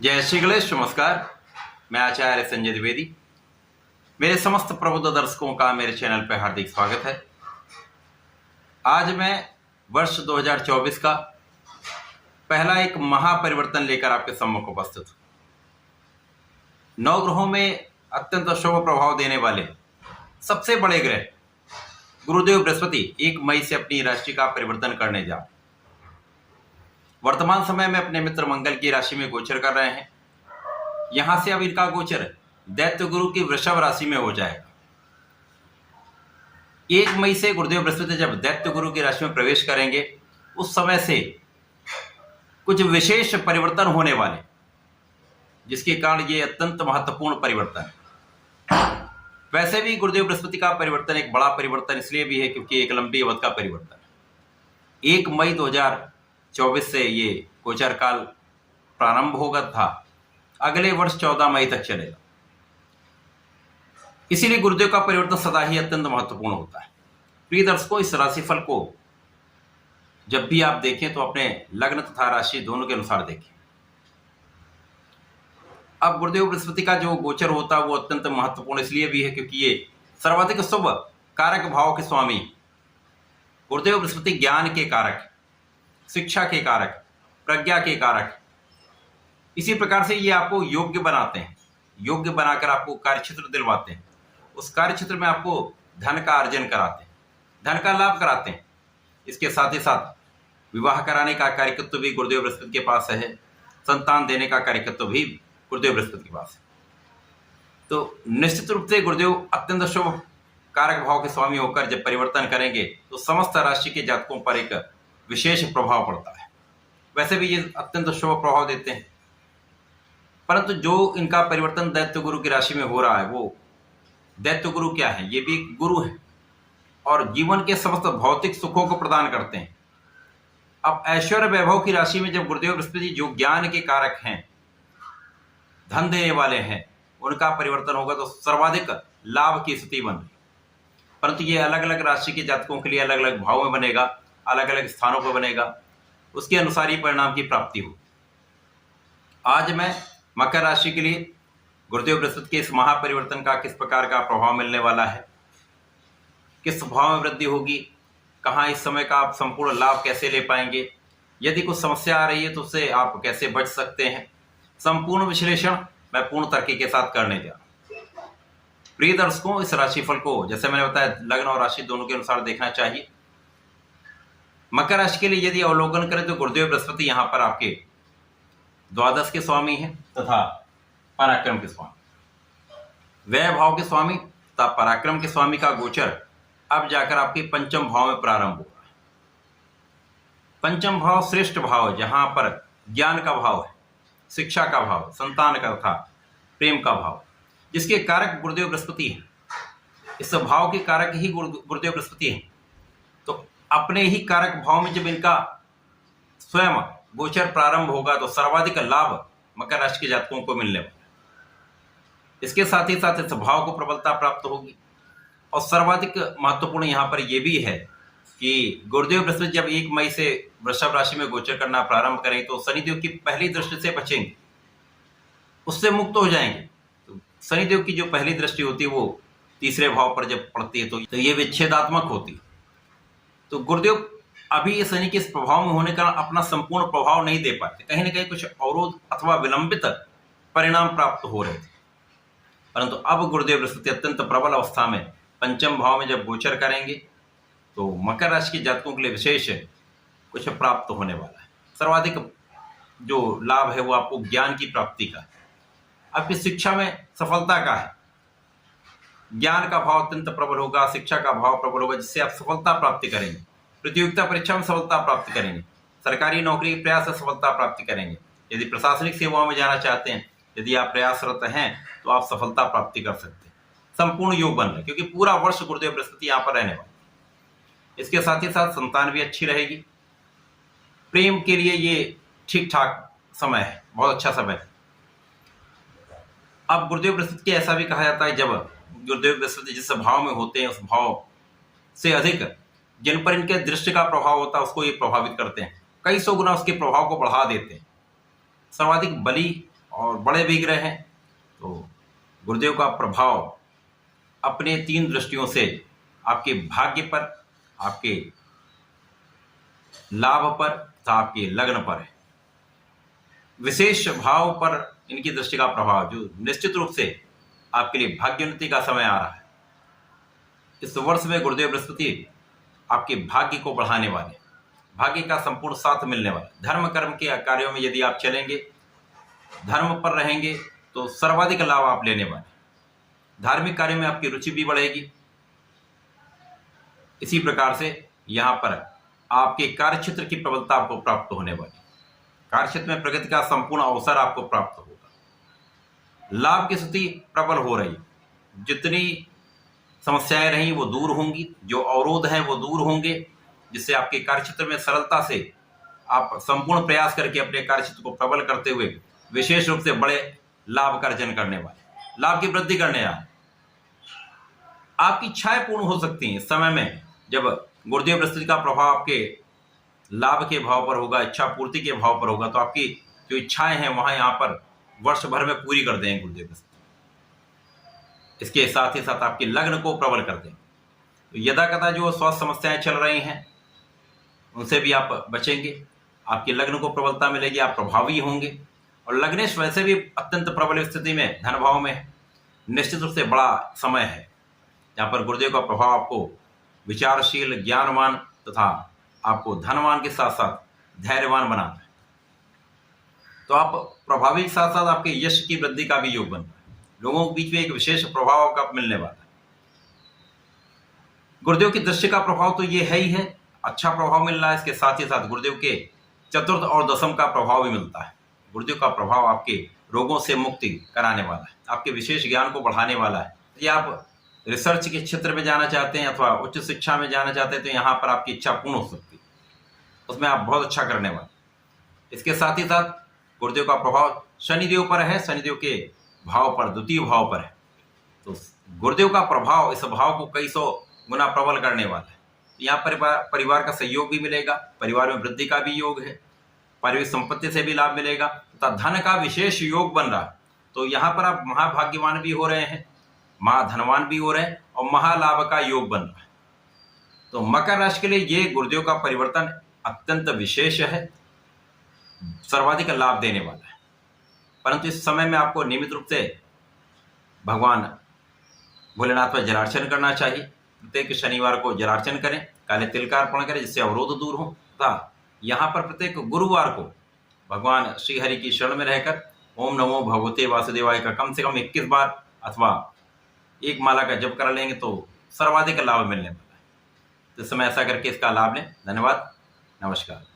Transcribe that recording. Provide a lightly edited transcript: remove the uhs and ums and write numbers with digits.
जय श्री गणेश। नमस्कार, मैं आचार्य संजय द्विवेदी। मेरे समस्त प्रबुद्ध दर्शकों का मेरे चैनल पर हार्दिक स्वागत है। आज मैं वर्ष 2024 का पहला एक महापरिवर्तन लेकर आपके सम्मुख उपस्थित हूं। नवग्रहों में अत्यंत शुभ प्रभाव देने वाले सबसे बड़े ग्रह गुरुदेव बृहस्पति 1 मई से अपनी राशि का परिवर्तन करने जा रहे हैं। वर्तमान समय में अपने मित्र मंगल की राशि में गोचर कर रहे हैं। यहां से अब इनका गोचर दैत्य गुरु की वृषभ राशि में हो जाएगा। 1 मई से गुरुदेव बृहस्पति जब दैत्य गुरु की राशि में प्रवेश करेंगे, उस समय से कुछ विशेष परिवर्तन होने वाले, जिसके कारण ये अत्यंत महत्वपूर्ण परिवर्तन है। वैसे भी गुरुदेव बृहस्पति का परिवर्तन एक बड़ा परिवर्तन इसलिए भी है क्योंकि एक लंबी अवधि का परिवर्तन है। 1 मई 2024 से ये गोचर काल प्रारंभ होगा था अगले वर्ष 14 मई तक चलेगा। इसीलिए गुरुदेव का परिवर्तन सदा ही अत्यंत महत्वपूर्ण होता है। प्रिय दर्शकों, इस राशिफल को जब भी आप देखें तो अपने लग्न तथा राशि दोनों के अनुसार देखें। अब गुरुदेव बृहस्पति का जो गोचर होता है वो अत्यंत महत्वपूर्ण इसलिए भी है क्योंकि ये सर्वाधिक शुभ कारक भाव के स्वामी गुरुदेव बृहस्पति ज्ञान के कारक, शिक्षा के कारक, प्रज्ञा के कारक। इसी प्रकार से ये आपको योग्य बनाते हैं, योग्य बनाकर आपको कार्यक्षेत्र दिलवाते हैं। उस कार्यक्षेत्र में आपको धन का अर्जन कराते हैं, धन का लाभ कराते हैं। इसके साथ ही साथ विवाह कराने का कार्यकत्व भी गुरुदेव बृहस्पति के पास है, संतान देने का कार्यकत्व भी गुरुदेव बृहस्पति के पास है। तो निश्चित रूप से गुरुदेव अत्यंत शुभ कारक भाव के स्वामी होकर जब परिवर्तन करेंगे तो समस्त राशि के जातकों पर एक विशेष प्रभाव पड़ता है। वैसे भी ये अत्यंत शुभ प्रभाव देते हैं, परंतु जो इनका परिवर्तन दैत्य गुरु की राशि में हो रहा है, वो दैत्य गुरु क्या है? ये भी एक गुरु है और जीवन के समस्त भौतिक सुखों को प्रदान करते हैं। अब ऐश्वर्य वैभव की राशि में जब गुरुदेव बृहस्पति जो ज्ञान के कारक हैं, धन देने वाले हैं, उनका परिवर्तन होगा तो सर्वाधिक लाभ की स्थिति बन रही। परंतु ये अलग अलग राशि के जातकों के लिए अलग अलग भाव में बनेगा, अलग अलग स्थानों पर बनेगा, उसके अनुसार ही परिणाम की प्राप्ति हो। आज मैं मकर राशि के लिए गुरुदेव बृहस्पति के इस महापरिवर्तन का किस प्रकार का प्रभाव मिलने वाला है, किस भाव में वृद्धि होगी, कहाँ इस समय का आप संपूर्ण लाभ कैसे ले पाएंगे, यदि कुछ समस्या आ रही है तो उससे आप कैसे बच सकते हैं, संपूर्ण विश्लेषण मैं पूर्ण तर्क के साथ करने जा रहा हूं। प्रिय दर्शकों, इस राशिफल को जैसे मैंने बताया लग्न और राशि दोनों के अनुसार देखना चाहिए। मकर राशि के लिए यदि अवलोकन करें तो गुरुदेव बृहस्पति यहाँ पर आपके द्वादश के स्वामी हैं तथा पराक्रम के स्वामी, व्यय भाव के स्वामी तथा पराक्रम के स्वामी का गोचर अब जाकर आपके पंचम भाव में प्रारंभ हो रहा है। पंचम भाव श्रेष्ठ भाव है, जहां पर ज्ञान का भाव है, शिक्षा का भाव, संतान का तथा प्रेम का भाव, जिसके कारक गुरुदेव बृहस्पति हैं। इस भाव के कारक ही गुरुदेव बृहस्पति हैं। तो अपने ही कारक भाव में जब इनका स्वयं गोचर प्रारंभ होगा तो सर्वाधिक लाभ मकर राशि के जातकों को मिलने वाला है। इसके साथ ही साथ इस भाव को प्रबलता प्राप्त होगी। और सर्वाधिक महत्वपूर्ण यहाँ पर यह भी है कि गुरुदेव बृहस्पति जब 1 मई से वृषभ राशि में गोचर करना प्रारंभ करें तो शनिदेव की पहली दृष्टि से बचेंगे, उससे मुक्त हो जाएंगे। तो शनिदेव की जो पहली दृष्टि होती है वो तीसरे भाव पर जब पड़ती है तो ये विच्छेदात्मक होती है। तो गुरुदेव अभी ये शनि के इस प्रभाव में होने का अपना संपूर्ण प्रभाव नहीं दे पाते, कहीं ना कहीं कुछ अवरोध अथवा विलंबित परिणाम प्राप्त हो रहे थे। परंतु अब गुरुदेव बृहस्पति अत्यंत प्रबल अवस्था में पंचम भाव में जब गोचर करेंगे तो मकर राशि के जातकों के लिए विशेष कुछ प्राप्त होने वाला है। सर्वाधिक जो लाभ है वो आपको ज्ञान की प्राप्ति का है, आपकी शिक्षा में सफलता का है। ज्ञान का भाव अत्यंत प्रबल होगा, शिक्षा का भाव प्रबल होगा, जिससे आप सफलता प्राप्ति करेंगे, प्रतियोगिता परीक्षा में सफलता प्राप्त करेंगे, सरकारी नौकरी के प्रयास से सफलता प्राप्ति करेंगे। यदि प्रशासनिक सेवाओं में जाना चाहते हैं, यदि आप प्रयासरत हैं तो आप सफलता प्राप्ति कर सकते हैं। संपूर्ण योग बन रहे क्योंकि पूरा वर्ष गुरुदेव बृहस्पति यहाँ पर रहने वाले। इसके साथ ही साथ संतान भी अच्छी रहेगी। प्रेम के लिए ये ठीक ठाक समय है, बहुत अच्छा समय है। अब गुरुदेव बृहस्पति के ऐसा भी कहा जाता है जब गुरुदेव बृहस्पति जिस भाव में होते हैं उस भाव से अधिक जिन पर इनके दृष्टि का प्रभाव होता है उसको ये प्रभावित करते हैं, कई सौ गुना उसके प्रभाव को बढ़ा देते हैं। सर्वाधिक बली और बड़े बिक रहे हैं। तो गुरुदेव का प्रभाव अपने 3 दृष्टियों से आपके भाग्य पर, आपके लाभ पर तथा आपके लग्न पर है। विशेष भाव पर इनकी दृष्टि का प्रभाव जो निश्चित रूप से आपके लिए भाग्योन्नति का समय आ रहा है। इस वर्ष में गुरुदेव बृहस्पति आपके भाग्य को बढ़ाने वाले, भाग्य का संपूर्ण साथ मिलने वाला। धर्म कर्म के कार्यों में यदि आप चलेंगे, धर्म पर रहेंगे तो सर्वाधिक लाभ आप लेने वाले। धार्मिक कार्य में आपकी रुचि भी बढ़ेगी। इसी प्रकार से यहाँ पर आपके कार्यक्षेत्र की प्रबलता आपको प्राप्त होने वाली। कार्यक्षेत्र में प्रगति का संपूर्ण अवसर आपको प्राप्त होगा। लाभ की स्थिति प्रबल हो रही, जितनी समस्याएं रही वो दूर होंगी, जो अवरोध हैं वो दूर होंगे, जिससे आपके कार्यक्षेत्र में सरलता से आप संपूर्ण प्रयास करके अपने कार्यक्षेत्र को प्रबल करते हुए विशेष रूप से बड़े लाभ का अर्जन करने वाले, लाभ की वृद्धि करने वाले। आपकी इच्छाएं पूर्ण हो सकती हैं इस समय में, जब गुरुदेव बृहस्पति का प्रभाव आपके लाभ के भाव पर होगा, इच्छा पूर्ति के भाव पर होगा, तो आपकी जो इच्छाएं हैं वहां यहाँ पर वर्ष भर में पूरी कर देंगे गुरुदेव बृहस्पति। इसके साथ ही साथ आपके लग्न को प्रबल कर देंगे। तो यदा कदा जो स्वास्थ्य समस्याएं चल रही हैं उनसे भी आप बचेंगे। आपके लग्न को प्रबलता मिलेगी, आप प्रभावी होंगे। और लग्नेश वैसे भी अत्यंत प्रबल स्थिति में धन भाव में है। निश्चित रूप से बड़ा समय है जहाँ पर गुरुदेव का प्रभाव आपको विचारशील, ज्ञानवान तथा आपको धनवान के साथ साथ धैर्यवान बनाता है। तो आप प्रभावी के साथ साथ आपके यश की वृद्धि का भी योग बनता है। लोगों के बीच में एक विशेष प्रभाव आपका मिलने वाला है। गुरुदेव की दृष्टि का प्रभाव तो ये है ही है, अच्छा प्रभाव मिल रहा है। इसके साथ ही साथ गुरुदेव के चतुर्थ और दशम का प्रभाव भी मिलता है। गुरुदेव का प्रभाव आपके रोगों से मुक्ति कराने वाला है, आपके विशेष ज्ञान को बढ़ाने वाला है। यदि आप रिसर्च के क्षेत्र में जाना चाहते हैं अथवा उच्च शिक्षा में जाना चाहते हैं तो यहाँ पर आपकी इच्छा पूर्ण हो सकती है, उसमें आप बहुत अच्छा करने वाले। इसके साथ ही साथ गुरुदेव का प्रभाव शनिदेव पर है, शनिदेव के भाव पर, द्वितीय भाव पर है। तो गुरुदेव का प्रभाव इस भाव को कई सौ गुना प्रबल करने वाला है। यहाँ परिवार का सहयोग भी मिलेगा, परिवार में वृद्धि का भी योग है, पारिवारिक संपत्ति से भी लाभ मिलेगा तथा धन का विशेष योग बन रहा है। तो यहाँ पर आप महाभाग्यवान भी हो रहे हैं, महाधनवान भी हो रहे हैं और महालाभ का योग बन रहा है। तो मकर राशि के लिए ये गुरुदेव का परिवर्तन अत्यंत विशेष है, सर्वाधिक लाभ देने वाला है। परंतु इस समय में आपको नियमित रूप से भगवान भोलेनाथ पर जलार्चन करना चाहिए। प्रत्येक शनिवार को जलार्चन करें, काले तिल का अर्पण करें जिससे अवरोध दूर हो। तथा यहाँ पर प्रत्येक गुरुवार को भगवान श्री हरि की शरण में रहकर ओम नमो भगवते वासुदेवाय का कम से कम 21 बार अथवा एक माला का जप करा लेंगे तो सर्वाधिक लाभ मिलने वाला है। तो इस समय ऐसा करके इसका लाभ लें। धन्यवाद, नमस्कार।